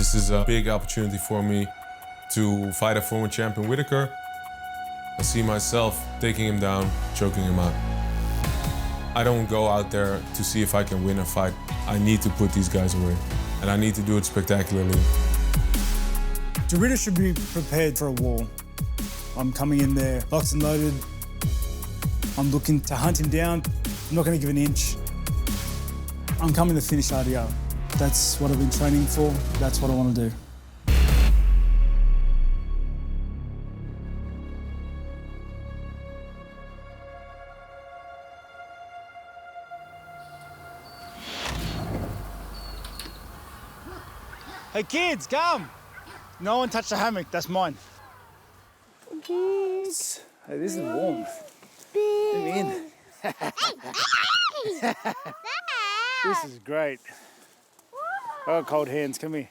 This is a big opportunity for me to fight a former champion, Whittaker. I see myself taking him down, choking him out. I don't go out there to see if I can win a fight. I need to put these guys away, and I need to do it spectacularly. Derida should be prepared for a war. I'm coming in there locked and loaded. I'm looking to hunt him down. I'm not going to give an inch. I'm coming to finish RDO. That's what I've been training for. That's what I want to do. Hey kids, come! No one touch the hammock, that's mine. Kids. Hey, this is warm. Let me in. This is great. I got cold hands, come here.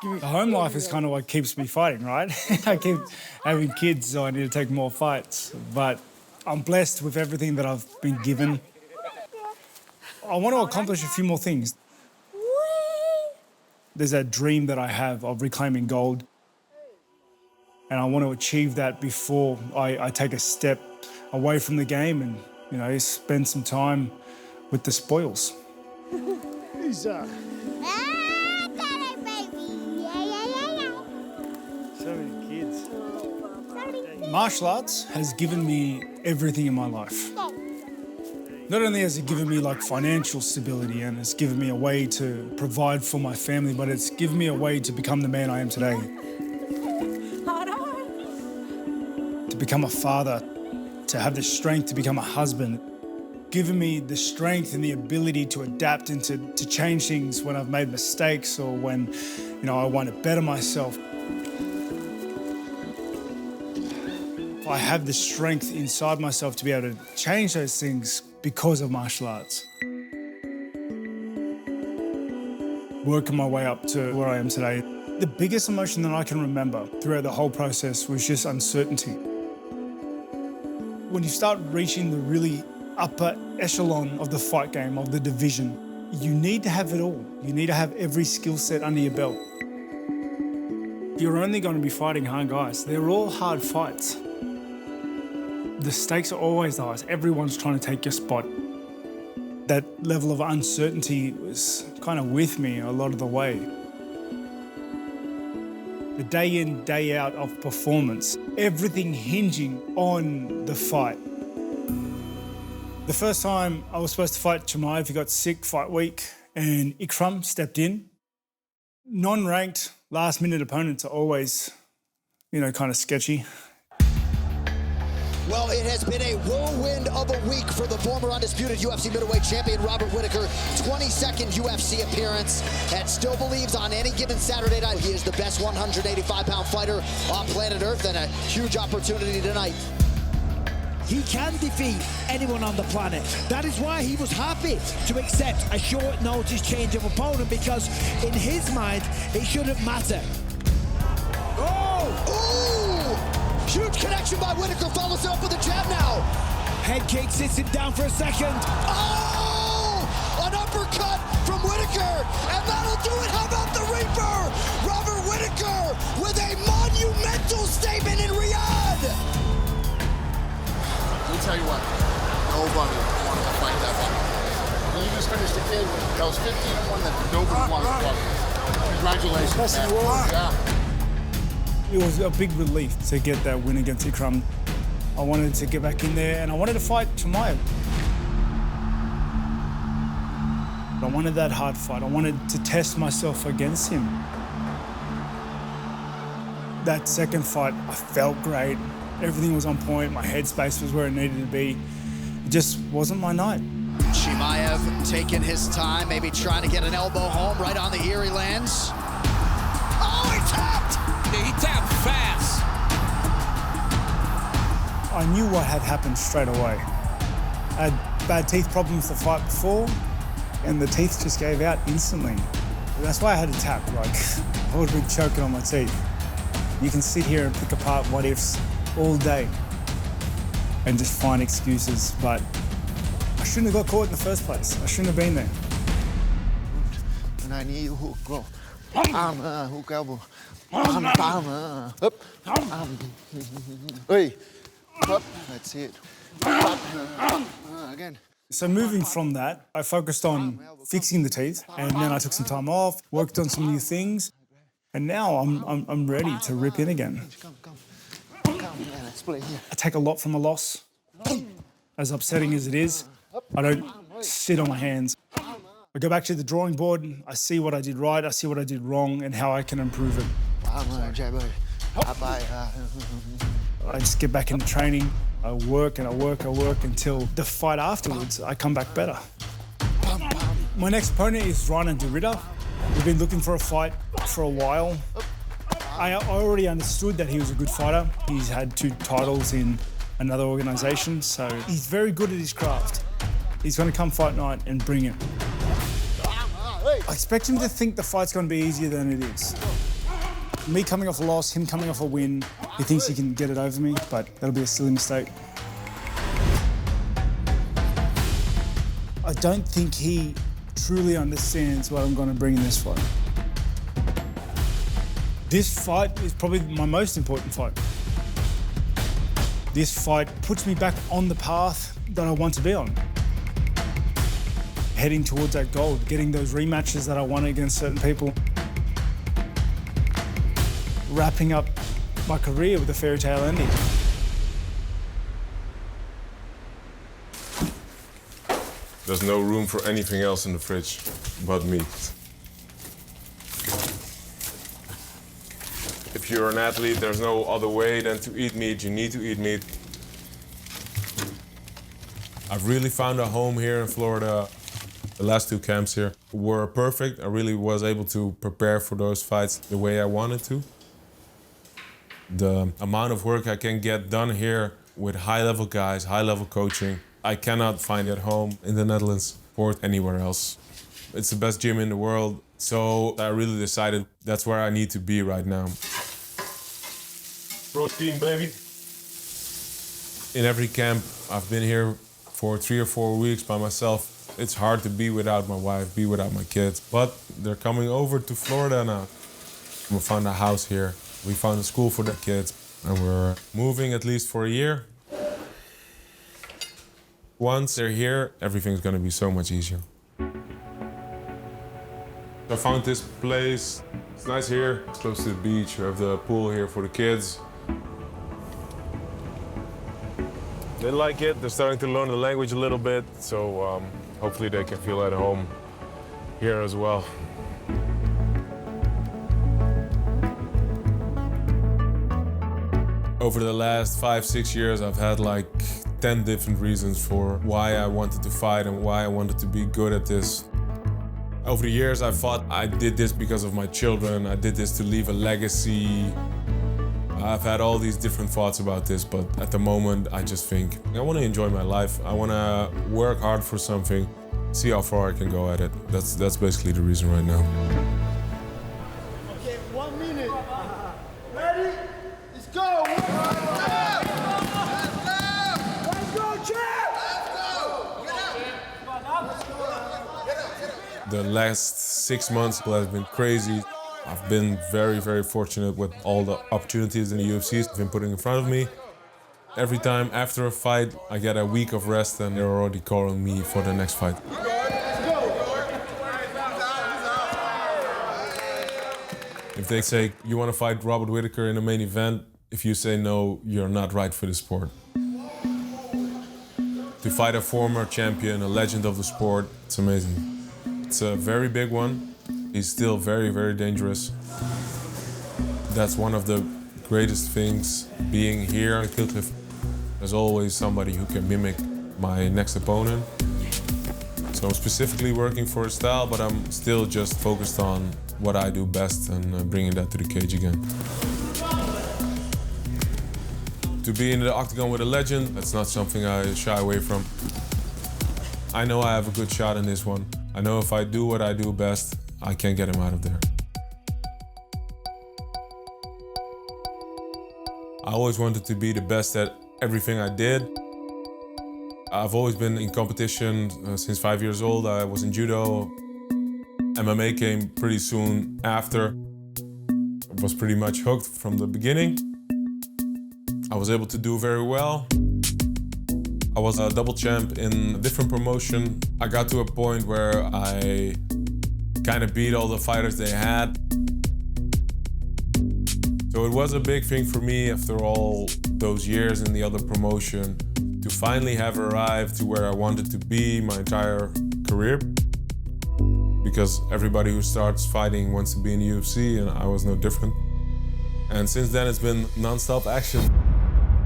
The home life is kind of what keeps me fighting, right? I keep having kids, so I need to take more fights. But I'm blessed with everything that I've been given. I want to accomplish a few more things. There's a dream that I have of reclaiming gold. And I want to achieve that before I take a step away from the game and, you know, spend some time with the spoils. Who's that? So many kids. Martial arts has given me everything in my life. Not only has it given me like financial stability and it's given me a way to provide for my family, but it's given me a way to become the man I am today. To become a father, to have the strength to become a husband, given me the strength and the ability to adapt and to change things when I've made mistakes or when, you know, I want to better myself. I have the strength inside myself to be able to change those things because of martial arts. Working my way up to where I am today. The biggest emotion that I can remember throughout the whole process was just uncertainty. When you start reaching the really upper echelon of the fight game, of the division, you need to have it all. You need to have every skill set under your belt. You're only going to be fighting hard guys. They're all hard fights. The stakes are always the highest. Everyone's trying to take your spot. That level of uncertainty was kind of with me a lot of the way. The day in, day out of performance, everything hinging on the fight. The first time I was supposed to fight Chimaev, he got sick fight week, and Ikram stepped in. Non-ranked, last-minute opponents are always, you know, kind of sketchy. Well, it has been a whirlwind of a week for the former undisputed UFC middleweight champion Robert Whittaker. 22nd UFC appearance, and still believes on any given Saturday night he is the best 185-pound fighter on planet Earth, and a huge opportunity tonight. He can defeat anyone on the planet. That is why he was happy to accept a short notice change of opponent, because in his mind, it shouldn't matter. Oh! Ooh! Huge connection by Whittaker, follows up with a jab now. Head kick, sits him down for a second. Oh! An uppercut from Whittaker, and that'll do it. How about the Reaper? Robert Whittaker with a monumental statement in Riyadh. Let me tell you what, nobody wanted to fight that fight. You just finished the kid. That was 15-1 that nobody wanted to fight. Congratulations, man. Yeah. It was a big relief to get that win against Ikram. I wanted to get back in there and I wanted to fight Chimaev. I wanted that hard fight. I wanted to test myself against him. That second fight, I felt great. Everything was on point. My headspace was where it needed to be. It just wasn't my night. Chimaev taking his time, maybe trying to get an elbow home. Right on the ear he lands. Oh, he tapped! He tapped fast. I knew what had happened straight away. I had bad teeth problems the fight before, and the teeth just gave out instantly. That's why I had to tap. Like, I would have been choking on my teeth. You can sit here and pick apart what ifs all day and just find excuses, but I shouldn't have got caught in the first place. I shouldn't have been there. And I need you to go Hook elbow. Up. Hey. Up. That's it. Again. So moving from that, I focused on fixing the teeth, and then I took some time off, worked on some new things, and now I'm ready to rip in again. Come. Yeah, split here. I take a lot from a loss, as upsetting as it is. I don't sit on my hands. I go back to the drawing board, I see what I did right, I see what I did wrong, and how I can improve it. I just get back into training. I work until the fight afterwards, I come back better. My next opponent is Reinier Derida. We've been looking for a fight for a while. I already understood that he was a good fighter. He's had 2 titles in another organisation, so he's very good at his craft. He's going to come fight night and bring it. I expect him to think the fight's going to be easier than it is. Me coming off a loss, him coming off a win, he thinks he can get it over me, but that'll be a silly mistake. I don't think he truly understands what I'm going to bring in this fight. This fight is probably my most important fight. This fight puts me back on the path that I want to be on. Heading towards that goal, getting those rematches that I want against certain people. Wrapping up my career with a fairy tale ending. There's no room for anything else in the fridge but meat. If you're an athlete, there's no other way than to eat meat. You need to eat meat. I've really found a home here in Florida. The last 2 camps here were perfect. I really was able to prepare for those fights the way I wanted to. The amount of work I can get done here with high-level guys, high-level coaching, I cannot find at home in the Netherlands or anywhere else. It's the best gym in the world, so I really decided that's where I need to be right now. Protein, baby. In every camp, I've been here for 3 or 4 weeks by myself. It's hard to be without my wife, be without my kids, but they're coming over to Florida now. We found a house here. We found a school for the kids, and we're moving at least for a year. Once they're here, everything's gonna be so much easier. I found this place. It's nice here. It's close to the beach. We have the pool here for the kids. They like it. They're starting to learn the language a little bit, so hopefully they can feel at home here as well. Over the last 5-6 years, I've had like 10 different reasons for why I wanted to fight and why I wanted to be good at this. Over the years, I thought I did this because of my children. I did this to leave a legacy. I've had all these different thoughts about this, but at the moment, I just think I want to enjoy my life. I want to work hard for something, see how far I can go at it. That's basically the reason right now. Okay, 1 minute. Ready? Let's go. The last 6 months have been crazy. I've been very, very fortunate with all the opportunities in the UFC have been putting in front of me. Every time after a fight, I get a week of rest and they're already calling me for the next fight. If they say, you want to fight Robert Whittaker in the main event, if you say no, you're not right for the sport. To fight a former champion, a legend of the sport, it's amazing. It's a very big one. He's still very, very dangerous. That's one of the greatest things being here at Kilcliff. There's always somebody who can mimic my next opponent. So I'm specifically working for a style, but I'm still just focused on what I do best and bringing that to the cage again. To be in the octagon with a legend, that's not something I shy away from. I know I have a good shot in this one. I know if I do what I do best, I can get him out of there. I always wanted to be the best at everything I did. I've always been in competition since 5 years old. I was in judo. MMA came pretty soon after. I was pretty much hooked from the beginning. I was able to do very well. I was a double champ in a different promotion. I got to a point where I kind of beat all the fighters they had. So it was a big thing for me after all those years in the other promotion to finally have arrived to where I wanted to be my entire career. Because everybody who starts fighting wants to be in the UFC, and I was no different. And since then, it's been non-stop action.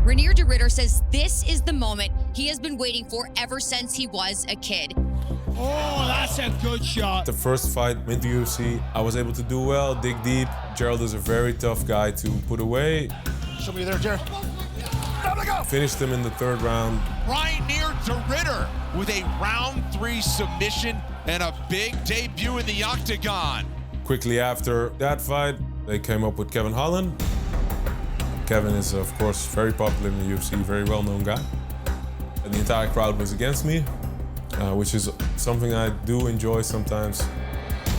Reinier Derida says this is the moment he has been waiting for ever since he was a kid. Oh, that's a good shot. The first fight in the UFC, I was able to do well, dig deep. Gerald is a very tough guy to put away. Show me there, Jared. Finished him in the third round. Reinier Derida with a round 3 submission and a big debut in the octagon. Quickly after that fight, they came up with Kevin Holland. Kevin is, of course, very popular in the UFC, very well-known guy. And the entire crowd was against me, which is something I do enjoy sometimes.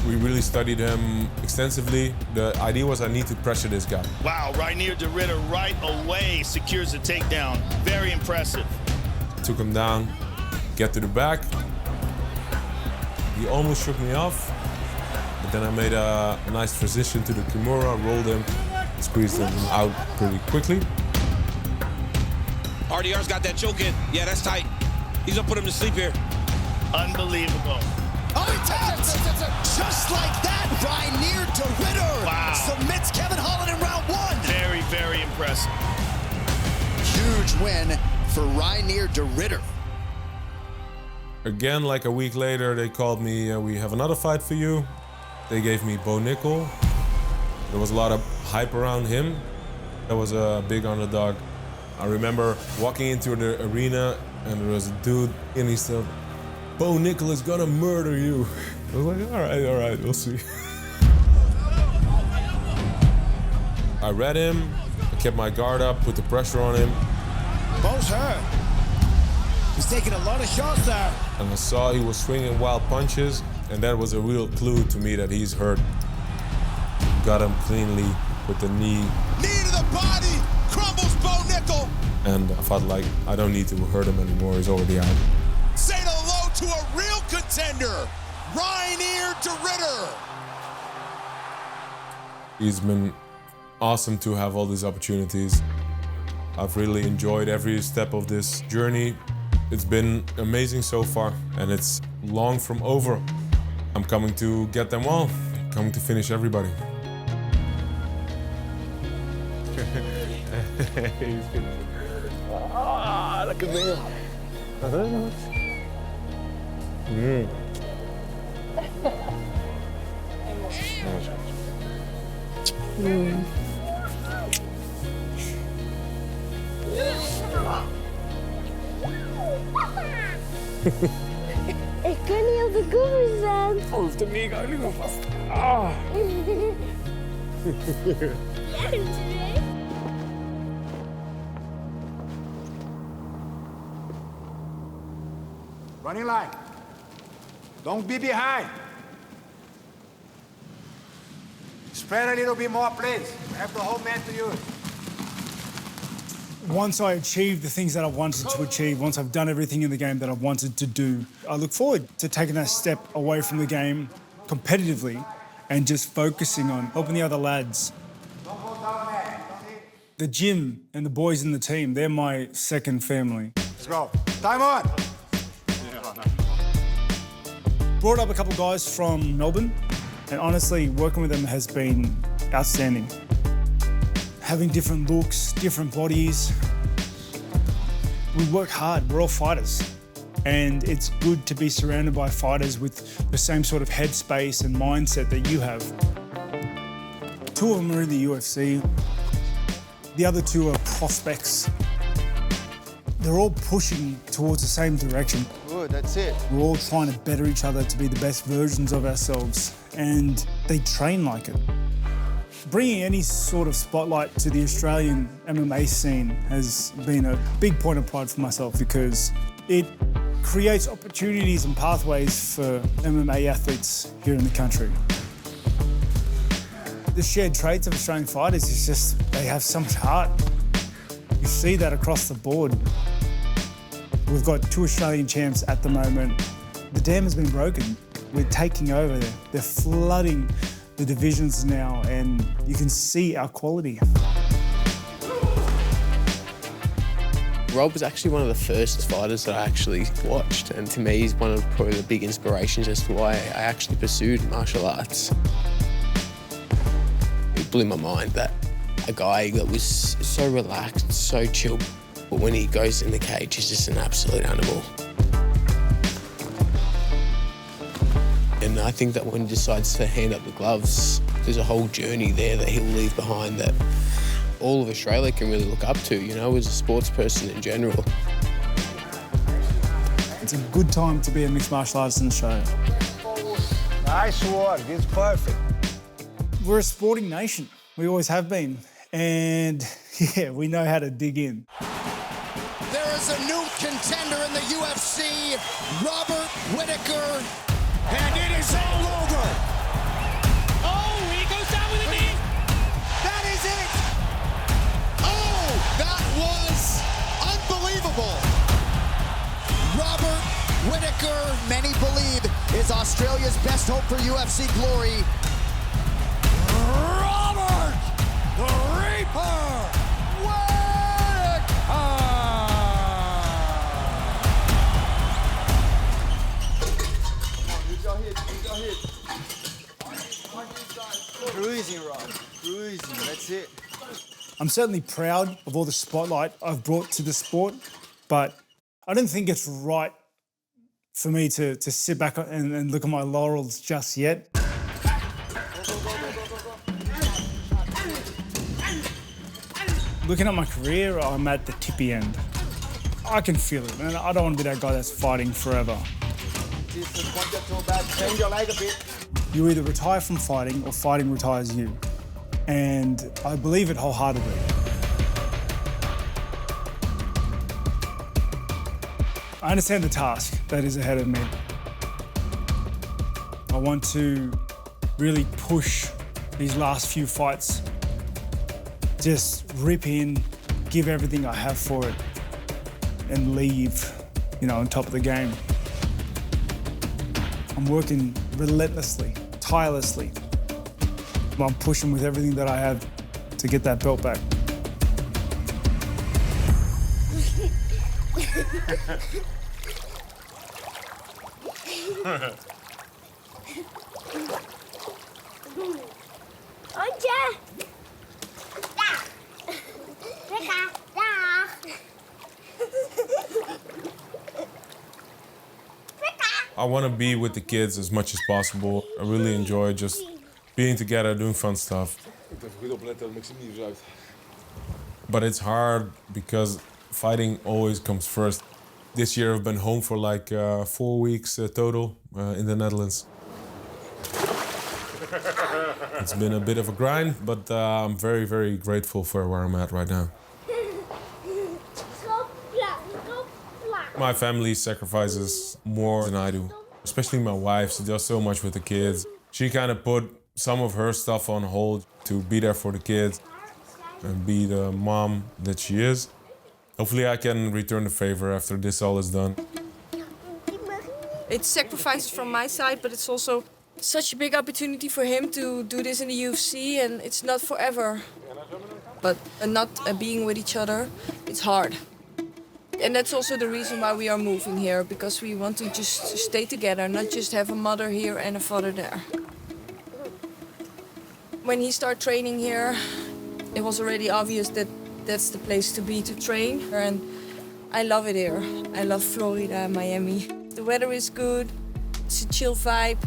We really studied him extensively. The idea was I need to pressure this guy. Wow, Reinier Derida right away secures the takedown. Very impressive. Took him down, get to the back. He almost shook me off, but then I made a nice transition to the Kimura, rolled him, squeezed him out pretty quickly. RDR's got that choke in. Yeah, that's tight. He's gonna put him to sleep here. Unbelievable. Oh, he taps! Just like that, Reinier Derida Wow. submits Kevin Holland in round 1. Very, very impressive. Huge win for Reinier Derida. Again, like a week later, they called me, we have another fight for you. They gave me Bo Nickel. There was a lot of hype around him. That was a big underdog. I remember walking into the arena and there was a dude and he said, Bo Nickel is gonna murder you. I was like, all right, we'll see. I read him, I kept my guard up, put the pressure on him. Bo's hurt. He's taking a lot of shots there. And I saw he was swinging wild punches, and that was a real clue to me that he's hurt. Got him cleanly with the knee. Knee to the body, crumbles Bo Nickel. And I felt like I don't need to hurt him anymore, he's already out. Say hello to a real contender, Reinier Derida. He's been awesome to have all these opportunities. I've really enjoyed every step of this journey. It's been amazing so far, and it's long from over. I'm coming to get them all, coming to finish everybody. Look at me. Ik kan niet op de koers staan. Hoeft er niet, ik ga vast. Running line. Don't be behind. Spread a little bit more, please. Have the whole man to you. Once I achieve the things that I wanted to achieve, once I've done everything in the game that I wanted to do, I look forward to taking that step away from the game competitively and just focusing on helping the other lads. The gym and the boys in the team, they're my second family. Let's go. Time on. Brought up a couple guys from Melbourne, and honestly, working with them has been outstanding. Having different looks, different bodies. We work hard, we're all fighters. And it's good to be surrounded by fighters with the same sort of headspace and mindset that you have. 2 of them are in the UFC. The other 2 are prospects. They're all pushing towards the same direction. Good, that's it. We're all trying to better each other to be the best versions of ourselves, and they train like it. Bringing any sort of spotlight to the Australian MMA scene has been a big point of pride for myself because it creates opportunities and pathways for MMA athletes here in the country. The shared traits of Australian fighters is just they have so much heart. You see that across the board. We've got 2 Australian champs at the moment. The dam has been broken. We're taking over. They're flooding the divisions now, and you can see our quality. Rob was actually one of the first fighters that I actually watched, and to me he's one of probably the big inspirations as to why I actually pursued martial arts. It blew my mind that a guy that was so relaxed, so chill, but when he goes in the cage, he's just an absolute animal. And I think that when he decides to hand up the gloves, there's a whole journey there that he'll leave behind that all of Australia can really look up to, you know, as a sports person in general. It's a good time to be a mixed martial artist in Australia. Nice work, it's perfect. We're a sporting nation. We always have been. And yeah, we know how to dig in. There is a new contender in the UFC, Robert Whittaker. And it is all over. Oh, he goes down with a knee. That is it. Oh, that was unbelievable. Robert Whittaker, many believe, is Australia's best hope for UFC glory. Robert the Reaper Whittaker. Cruising, Rob. Cruising, that's it. I'm certainly proud of all the spotlight I've brought to the sport, but I don't think it's right for me to sit back and look at my laurels just yet. Looking at my career, I'm at the tippy end. I can feel it, and I don't want to be that guy that's fighting forever. Bend your leg a bit. You either retire from fighting or fighting retires you. And I believe it wholeheartedly. I understand the task that is ahead of me. I want to really push these last few fights. Just rip in, give everything I have for it, and leave, on top of the game. I'm working relentlessly, tirelessly. I'm pushing with everything that I have to get that belt back. I want to be with the kids as much as possible. I really enjoy just being together, doing fun stuff. But it's hard because fighting always comes first. This year I've been home for like 4 weeks total in the Netherlands. It's been a bit of a grind, but I'm very, very grateful for where I'm at right now. My family sacrifices more than I do, especially my wife. She does so much with the kids. She kind of put some of her stuff on hold to be there for the kids and be the mom that she is. Hopefully I can return the favor after this all is done. It's sacrifices from my side, but it's also such a big opportunity for him to do this in the UFC, and it's not forever. But not being with each other, it's hard. And that's also the reason why we are moving here, because we want to just stay together, not just have a mother here and a father there. When he started training here, it was already obvious that that's the place to be to train. And I love it here. I love Florida, Miami. The weather is good, it's a chill vibe.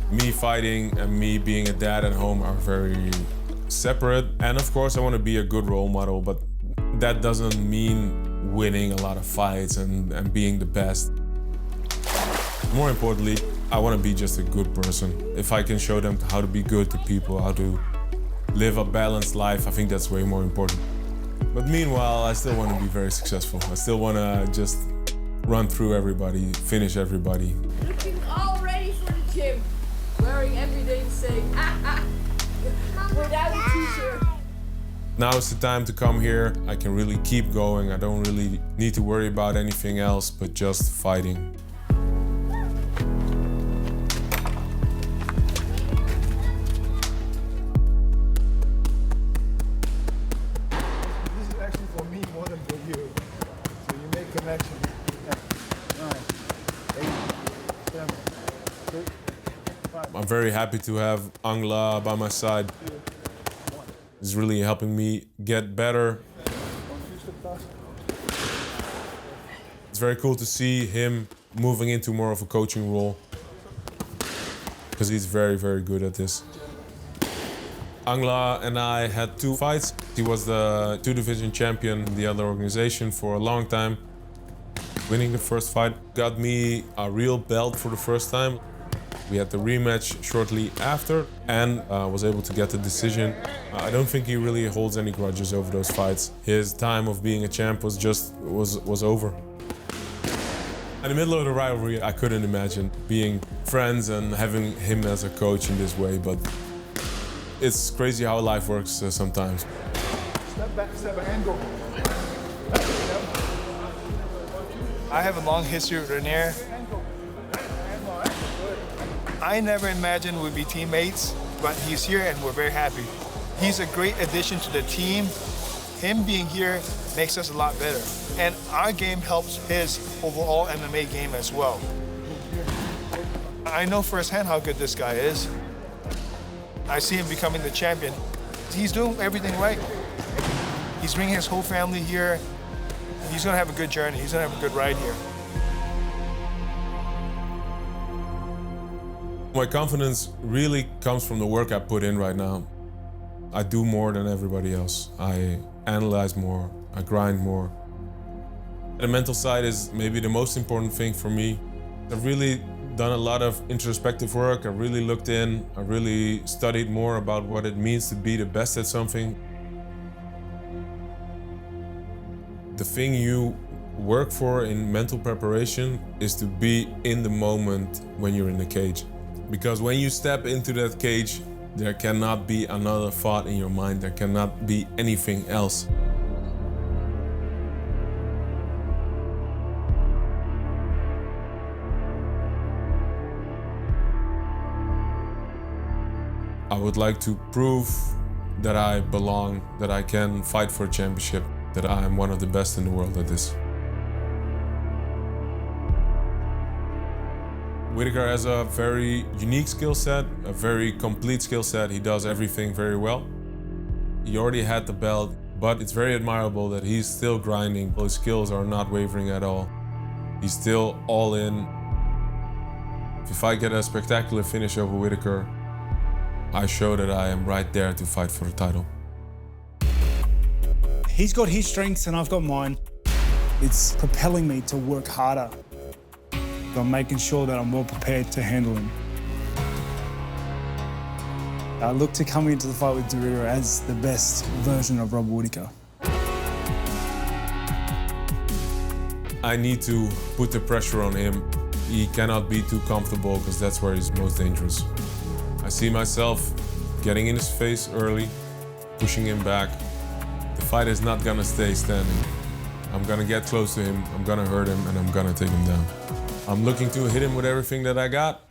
Me fighting and me being a dad at home are very separate. And of course I want to be a good role model, but that doesn't mean winning a lot of fights and being the best. More importantly, I want to be just a good person. If I can show them how to be good to people, how to live a balanced life, I think that's way more important. But meanwhile, I still want to be very successful. I still want to just run through everybody, finish everybody. Looking all ready for the gym. Wearing every day the same. Without a t-shirt. Now is the time to come here. I can really keep going. I don't really need to worry about anything else but just fighting. This is actually for me more than for you. So you make connection. 9, 8, 7, 6, 5. I'm very happy to have Angla by my side. It's really helping me get better. It's very cool to see him moving into more of a coaching role because he's very, very good at this. Angla and I had 2 fights. He was the 2-division champion in the other organization for a long time. Winning the first fight got me a real belt for the first time. We had the rematch shortly after and was able to get the decision. I don't think he really holds any grudges over those fights. His time of being a champ was over. In the middle of the rivalry, I couldn't imagine being friends and having him as a coach in this way, but it's crazy how life works sometimes. Step back, and go. I have a long history with Reinier. I never imagined we'd be teammates, but he's here and we're very happy. He's a great addition to the team. Him being here makes us a lot better. And our game helps his overall MMA game as well. I know firsthand how good this guy is. I see him becoming the champion. He's doing everything right. He's bringing his whole family here. He's gonna have a good journey. He's gonna have a good ride here. My confidence really comes from the work I put in right now. I do more than everybody else. I analyze more, I grind more. The mental side is maybe the most important thing for me. I've really done a lot of introspective work. I really looked in, I really studied more about what it means to be the best at something. The thing you work for in mental preparation is to be in the moment when you're in the cage. Because when you step into that cage, there cannot be another thought in your mind. There cannot be anything else. I would like to prove that I belong, that I can fight for a championship, that I am one of the best in the world at this. Whittaker has a very unique skill set, a very complete skill set. He does everything very well. He already had the belt, but it's very admirable that he's still grinding. His skills are not wavering at all. He's still all in. If I get a spectacular finish over Whittaker, I show that I am right there to fight for the title. He's got his strengths and I've got mine. It's propelling me to work harder. I'm making sure that I'm well prepared to handle him. I look to come into the fight with Derida as the best version of Robert Whittaker. I need to put the pressure on him. He cannot be too comfortable because that's where he's most dangerous. I see myself getting in his face early, pushing him back. The fight is not gonna stay standing. I'm gonna get close to him, I'm gonna hurt him, and I'm gonna take him down. I'm looking to hit him with everything that I got.